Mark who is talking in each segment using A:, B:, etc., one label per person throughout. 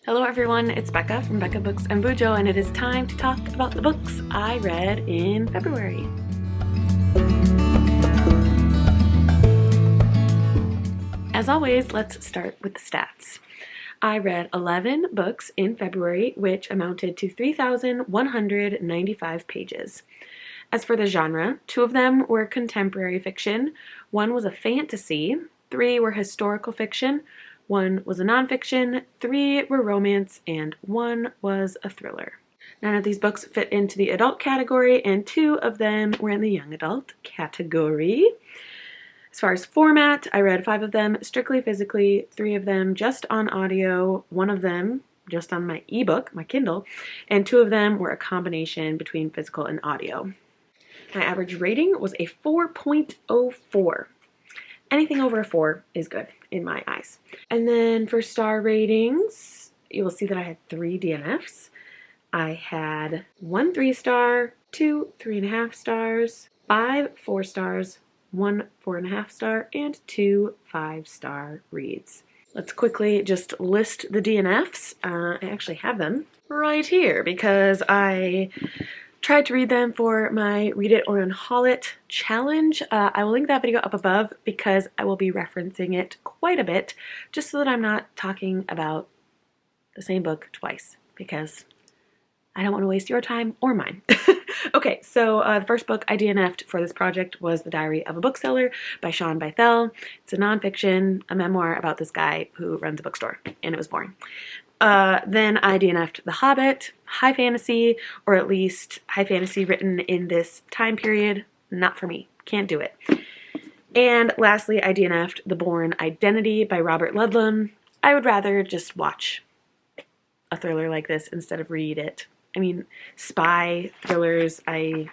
A: Hello everyone, it's Becca from Becca Books and Bujo, and it is time to talk about the books I read in February. As always, let's start with the stats. I read 11 books in February, which amounted to 3,195 pages. As for the genre, 2 of them were contemporary fiction, 1 was a fantasy, 3 were historical fiction, 1 was a nonfiction, 3 were romance, and 1 was a thriller. None of these books fit into the adult category, and 2 of them were in the young adult category. As far as format, I read 5 of them strictly physically, 3 of them just on audio, 1 of them just on my ebook, my Kindle, and 2 of them were a combination between physical and audio. My average rating was a 4.04. Anything over a 4 is good in my eyes. And then for star ratings, you will see that I had 3 DNFs. I had 1 3-star, 2 3.5 stars, 5 4 stars, 1 4.5 star, and 2 5-star reads. Let's quickly just list the DNFs. I actually have them right here because I tried to read them for my Read It or Unhaul It challenge. I will link that video up above because I will be referencing it quite a bit just so that I'm not talking about the same book twice because I don't want to waste your time or mine. Okay, so the first book I DNF'd for this project was The Diary of a Bookseller by Sean Bythell. It's a nonfiction, a memoir about this guy who runs a bookstore, and it was boring. Then I DNF'd The Hobbit, high fantasy, or at least high fantasy written in this time period. Not for me. Can't do it. And lastly, I DNF'd The Bourne Identity by Robert Ludlum. I would rather just watch a thriller like this instead of read it. I mean, spy thrillers, I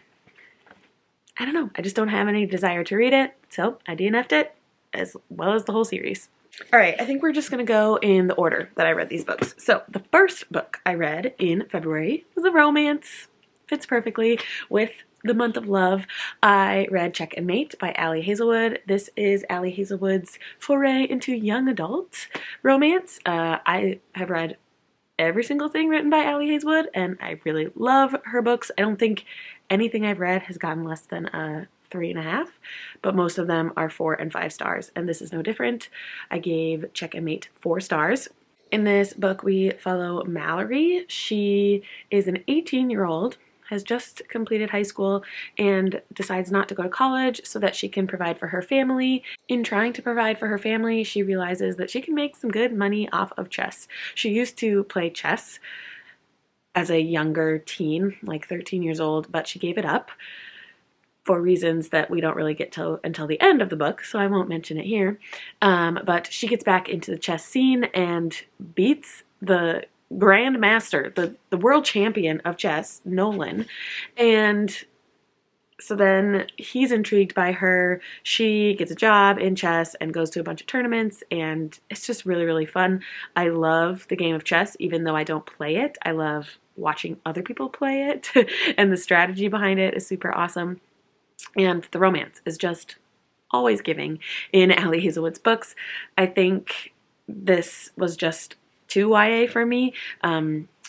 A: don't know. I just don't have any desire to read it, so I DNF'd it as well as the whole series. All right, I think we're just going to go in the order that I read these books. So the first book I read in February was a romance. Fits perfectly with the month of love. I read Check and Mate by Ali Hazelwood. This is Ali Hazelwood's foray into young adult romance. I have read every single thing written by Ali Hazelwood, and I really love her books. I don't think anything I've read has gotten less than a 3.5, but most of them are 4 and 5 stars, and this is no different. I gave Check and Mate 4 stars. In this book, we follow Mallory. She is an 18-year-old, has just completed high school, and decides not to go to college so that she can provide for her family. In trying to provide for her family, she realizes that she can make some good money off of chess. She used to play chess as a younger teen, like 13 years old, but she gave it up for reasons that we don't really get to until the end of the book, so I won't mention it here. But she gets back into the chess scene and beats the grandmaster, the world champion of chess, Nolan. And so then he's intrigued by her. She gets a job in chess and goes to a bunch of tournaments, and it's just really, really fun. I love the game of chess, even though I don't play it. I love watching other people play it, and the strategy behind it is super awesome. And the romance is just always giving in Ali Hazelwood's books. I think this was just too YA for me. I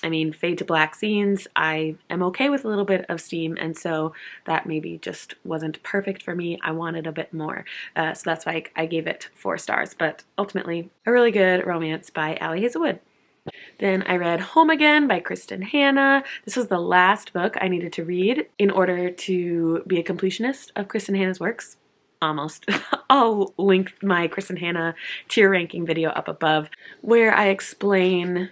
A: mean, fade to black scenes, I am okay with a little bit of steam, and so that maybe just wasn't perfect for me. I wanted a bit more, so that's why I gave it 4 stars, but ultimately a really good romance by Ali Hazelwood. Then I read Home Again by Kristen Hanna. This was the last book I needed to read in order to be a completionist of Kristen Hanna's works. Almost. I'll link my Kristen Hanna tier ranking video up above where I explain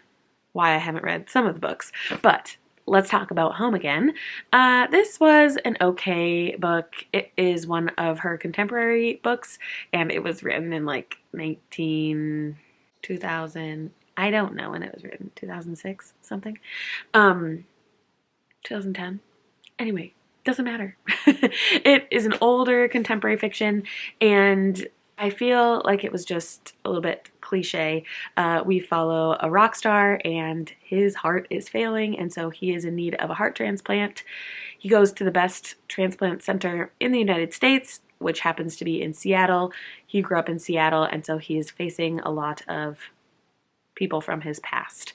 A: why I haven't read some of the books. But let's talk about Home Again. This was an okay book. It is one of her contemporary books, and it was written in like 2000. I don't know when it was written. 2006, something. 2010. Anyway, doesn't matter. It is an older contemporary fiction, and I feel like it was just a little bit cliche. We follow a rock star, and his heart is failing, and so he is in need of a heart transplant. He goes to the best transplant center in the United States, which happens to be in Seattle. He grew up in Seattle, and so he is facing a lot of people from his past.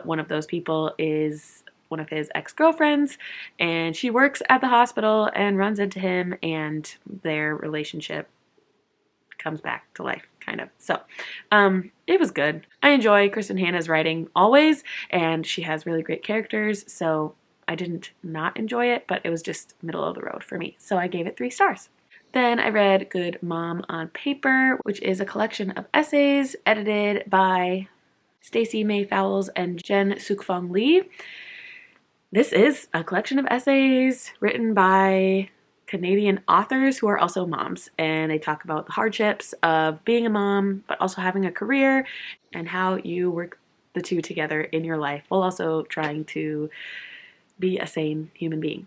A: One of those people is one of his ex-girlfriends, and she works at the hospital and runs into him, and their relationship comes back to life, kind of. So it was good. I enjoy Kristen Hanna's writing always, and she has really great characters, so I didn't not enjoy it, but it was just middle of the road for me. So I gave it 3 stars. Then I read Good Mom on Paper, which is a collection of essays edited by Stacey May Fowles and Jen Sukfong Lee. This is a collection of essays written by Canadian authors who are also moms, and they talk about the hardships of being a mom, but also having a career, and how you work the two together in your life while also trying to be a sane human being.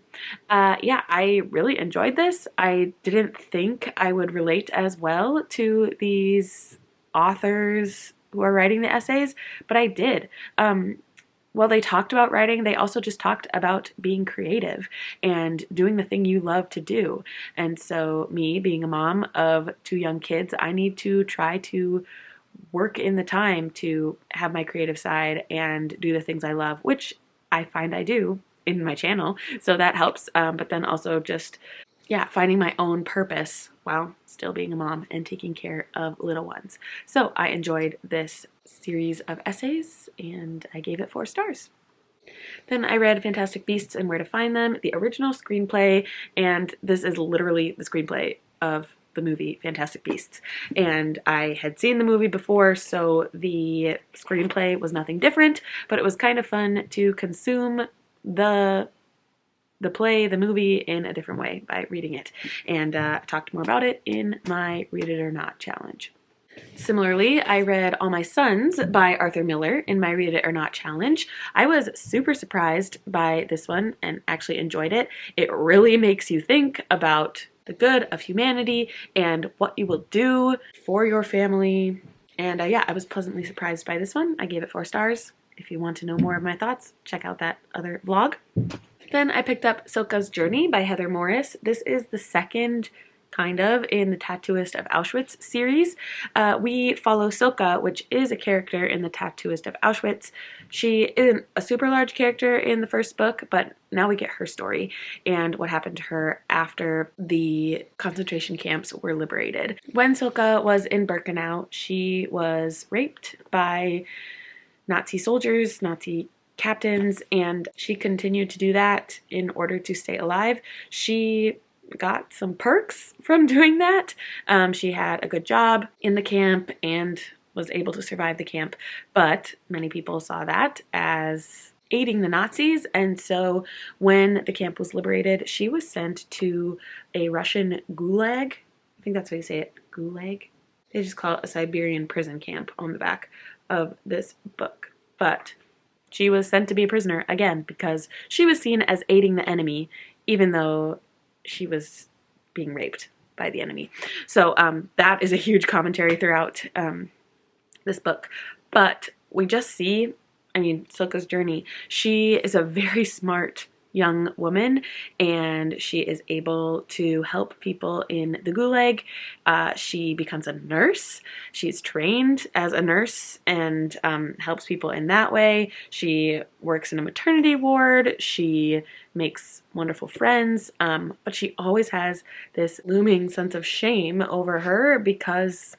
A: Yeah, I really enjoyed this. I didn't think I would relate as well to these authors who are writing the essays, but I did. While they talked about writing, they also just talked about being creative and doing the thing you love to do. And so me, being a mom of 2 young kids, I need to try to work in the time to have my creative side and do the things I love, which I find I do in my channel. So that helps. But then also just, yeah, finding my own purpose while still being a mom and taking care of little ones. So I enjoyed this series of essays, and I gave it 4 stars. Then I read Fantastic Beasts and Where to Find Them, the original screenplay, and this is literally the screenplay of the movie Fantastic Beasts. And I had seen the movie before, so the screenplay was nothing different, but it was kind of fun to consume the movie in a different way by reading it. And I talked more about it in my Read It or Not challenge. Similarly, I read All My Sons by Arthur Miller in my Read It or Not challenge. I was super surprised by this one and actually enjoyed it. It really makes you think about the good of humanity and what you will do for your family. And yeah, I was pleasantly surprised by this one. I gave it 4 stars. If you want to know more of my thoughts, check out that other vlog. Then I picked up Cilka's Journey by Heather Morris. This is the second kind of in the Tattooist of Auschwitz series. We follow Cilka, which is a character in the Tattooist of Auschwitz. She isn't a super large character in the first book, but now we get her story and what happened to her after the concentration camps were liberated. When Cilka was in Birkenau, she was raped by Nazi soldiers, Nazi captains, and she continued to do that in order to stay alive. She got some perks from doing that. She had a good job in the camp and was able to survive the camp, but many people saw that as aiding the Nazis, and so when the camp was liberated, she was sent to a Russian gulag. I think that's how you say it, gulag. They just call it a Siberian prison camp on the back of this book, but she was sent to be a prisoner again because she was seen as aiding the enemy, even though she was being raped by the enemy. So that is a huge commentary throughout this book. But we just see, I mean, Cilka's journey. She is a very smart young woman, and she is able to help people in the gulag. She becomes a nurse. She's trained as a nurse and helps people in that way. She works in a maternity ward. She makes wonderful friends, but she always has this looming sense of shame over her because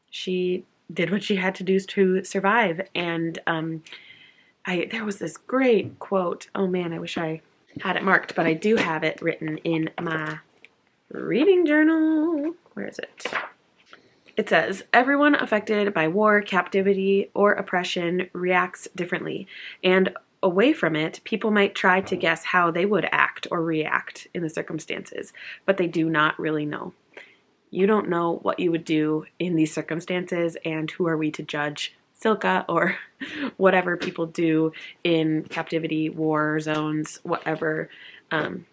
A: she did what she had to do to survive. And there was this great quote. Oh man, I wish I had it marked, but I do have it written in my reading journal. Where is it? It says, everyone affected by war, captivity, or oppression reacts differently, and away from it, people might try to guess how they would act or react in the circumstances, but they do not really know. You don't know what you would do in these circumstances, and who are we to judge Cilka or whatever people do in captivity, war zones, whatever,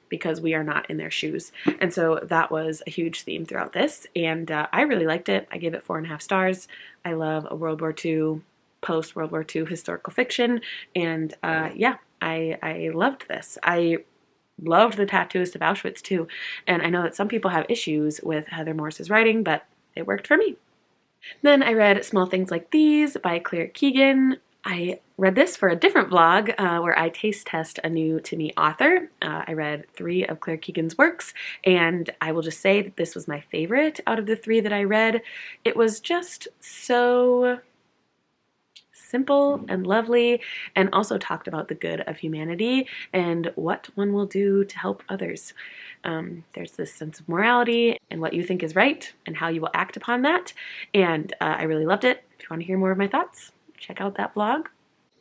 A: because we are not in their shoes. And so that was a huge theme throughout this, and I really liked it. I gave it 4.5 stars. I love a World War II, post-World War II historical fiction, and yeah, I loved this. I loved The Tattooist of Auschwitz too, and I know that some people have issues with Heather Morris's writing, but it worked for me. Then I read Small Things Like These by Claire Keegan. I read this for a different vlog where I taste test a new to me author. I read 3 of Claire Keegan's works, and I will just say that this was my favorite out of the 3 that I read. It was just so simple and lovely, and also talked about the good of humanity and what one will do to help others. There's this sense of morality and what you think is right and how you will act upon that, and I really loved it. If you want to hear more of my thoughts, check out that vlog.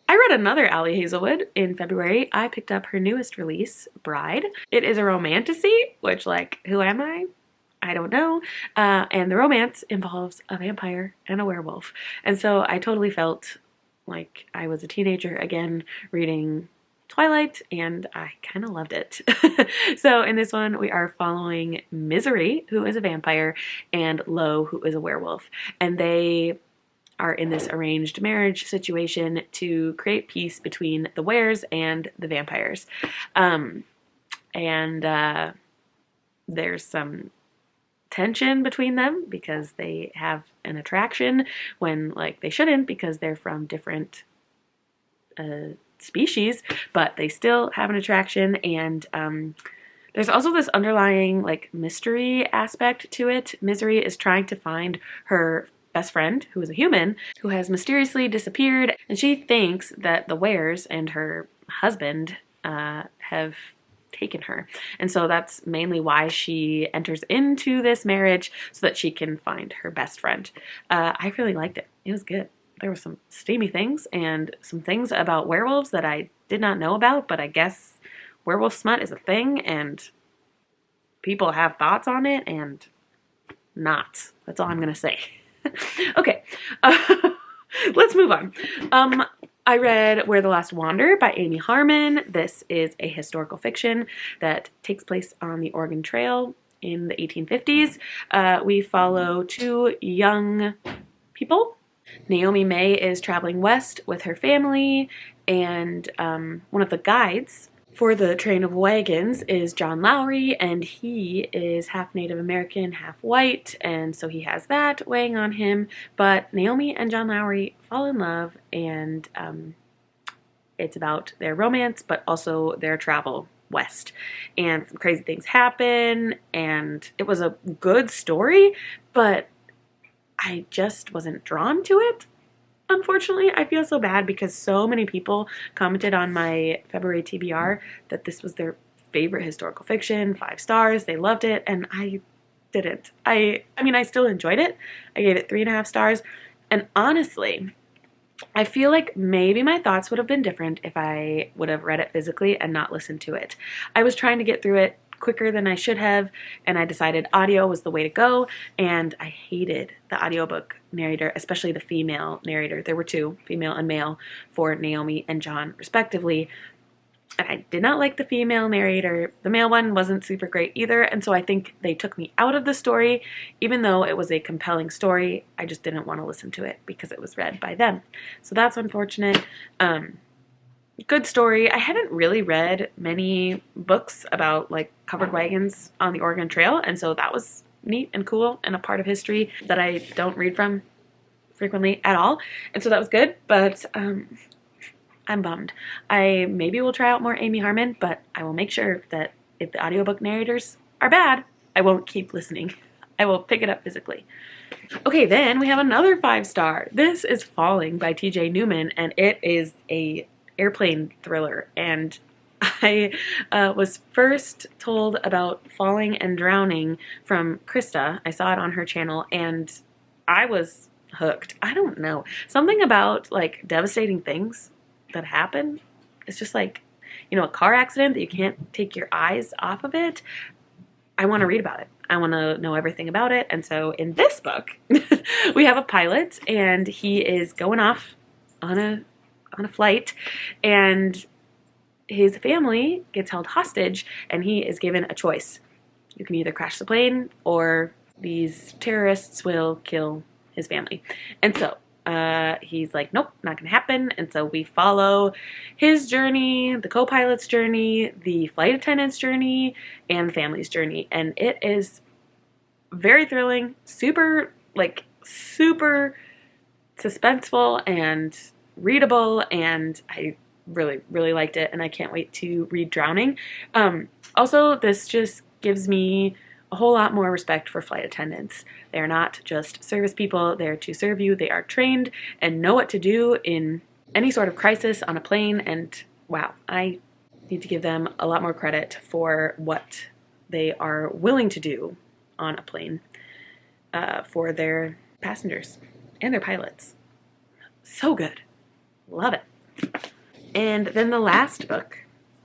A: I read another Allie Hazelwood in February. I picked up her newest release, Bride. It is a romantasy, which, like, who am I? I don't know. And the romance involves a vampire and a werewolf. And so I totally felt like I was a teenager again reading Twilight, and I kind of loved it. So in this one, we are following Misery, who is a vampire, and Lo, who is a werewolf. And they are in this arranged marriage situation to create peace between the wares and the vampires. There's some tension between them because they have an attraction when, like, they shouldn't, because they're from different species, but they still have an attraction. And there's also this underlying, like, mystery aspect to it. Misery is trying to find her best friend, who is a human, who has mysteriously disappeared, and she thinks that the Wares and her husband have taken her. And so that's mainly why she enters into this marriage, so that she can find her best friend. I really liked it. It was good. There were some steamy things and some things about werewolves that I did not know about, but I guess werewolf smut is a thing and people have thoughts on it and not. That's all I'm going to say. Okay, let's move on. I read Where the Last Wander by Amy Harmon. This is a historical fiction that takes place on the Oregon Trail in the 1850s. We follow 2 young people. Naomi May is traveling west with her family, and one of the guides for the train of wagons is John Lowry, and he is half Native American, half white, and so he has that weighing on him. But Naomi and John Lowry fall in love, and it's about their romance, but also their travel west. And some crazy things happen, and it was a good story, but I just wasn't drawn to it. Unfortunately, I feel so bad because so many people commented on my February TBR that this was their favorite historical fiction, 5 stars, they loved it, and I didn't. I mean, I still enjoyed it. I gave it 3.5 stars, and honestly, I feel like maybe my thoughts would have been different if I would have read it physically and not listened to it. I was trying to get through it quicker than I should have, and I decided audio was the way to go, and I hated the audiobook narrator, especially the female narrator. There were 2, female and male, for Naomi and John respectively, and I did not like the female narrator. The male one wasn't super great either, and so I think they took me out of the story. Even though it was a compelling story, I just didn't want to listen to it because it was read by them. So that's unfortunate. Good story. I haven't really read many books about, like, covered wagons on the Oregon Trail, and so that was neat and cool and a part of history that I don't read from frequently at all, and so that was good, but I'm bummed. I maybe will try out more Amy Harmon, but I will make sure that if the audiobook narrators are bad, I won't keep listening. I will pick it up physically. Okay, then we have another 5-star. This is Falling by TJ Newman, and it is a airplane thriller, and I was first told about Falling and Drowning from Krista. I saw it on her channel, and I was hooked. I don't know. Something about, like, devastating things that happen. It's just like, you know, a car accident that you can't take your eyes off of it. I want to read about it. I want to know everything about it. And so in this book, we have a pilot, and he is going off on a flight, and his family gets held hostage, and he is given a choice. You can either crash the plane, or these terrorists will kill his family. And so he's like, nope, not gonna happen. And so we follow his journey, the co-pilot's journey, the flight attendant's journey, and the family's journey. And it is very thrilling, super, like, super suspenseful and readable, and I really, really liked it, and I can't wait to read Drowning. Also, this just gives me a whole lot more respect for flight attendants. They are not just service people there to serve you. They are trained and know what to do in any sort of crisis on a plane, and wow, I need to give them a lot more credit for what they are willing to do on a plane for their passengers and their pilots. So good. Love it. And then the last book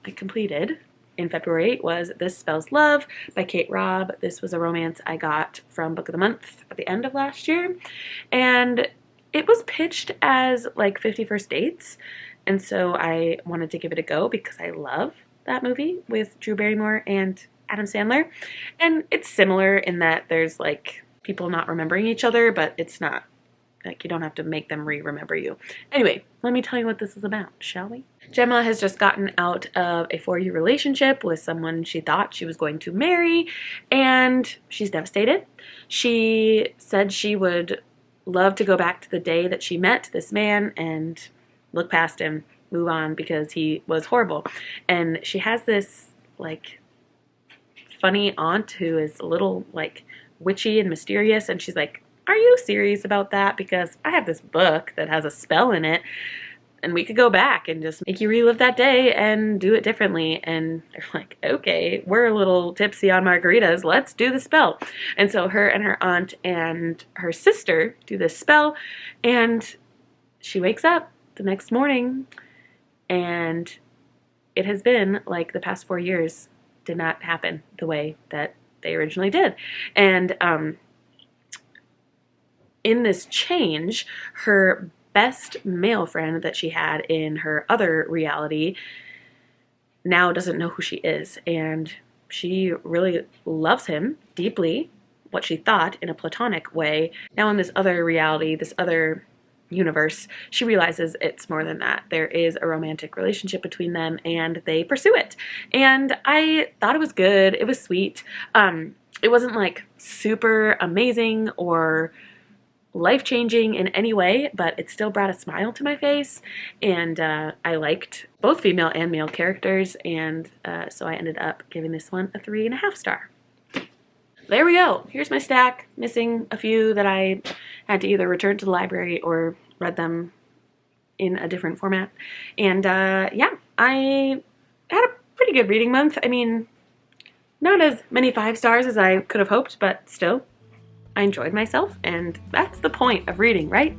A: I completed in February was This Spells Love by Kate Robb. This was a romance I got from Book of the Month at the end of last year. And it was pitched as like 50 First Dates. And so I wanted to give it a go because I love that movie with Drew Barrymore and Adam Sandler. And it's similar in that there's like people not remembering each other, but it's not like you don't have to make them remember you. Anyway, let me tell you what this is about, shall we? Gemma has just gotten out of a 4-year relationship with someone she thought she was going to marry, and she's devastated. She said she would love to go back to the day that she met this man and look past him, move on, because he was horrible. And she has this like funny aunt who is a little like witchy and mysterious, and she's like, are you serious about that? Because I have this book that has a spell in it, and we could go back and just make you relive that day and do it differently. And they're like, okay, we're a little tipsy on margaritas, let's do the spell. And so her and her aunt and her sister do this spell, and she wakes up the next morning, and it has been like the past 4 years did not happen the way that they originally did. And in this change, her best male friend that she had in her other reality now doesn't know who she is, and she really loves him deeply, what she thought in a platonic way. Now in this other reality, this other universe, she realizes it's more than that. There is a romantic relationship between them, and they pursue it. And I thought it was good. It was sweet. It wasn't like super amazing or life-changing in any way, but it still brought a smile to my face, and I liked both female and male characters, and so I ended up giving this one a 3.5 star. There we go. Here's my stack, missing a few that I had to either return to the library or read them in a different format. And yeah, I had a pretty good reading month. I mean, not as many 5 stars as I could have hoped, but still, I enjoyed myself, and that's the point of reading, right?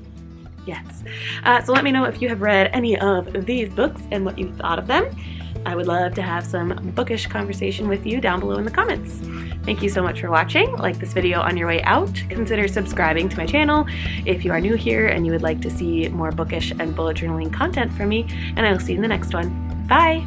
A: Yes. So let me know if you have read any of these books and what you thought of them. I would love to have some bookish conversation with you down below in the comments. Thank you so much for watching. Like this video on your way out. Consider subscribing to my channel if you are new here and you would like to see more bookish and bullet journaling content from me, and I will see you in the next one. Bye!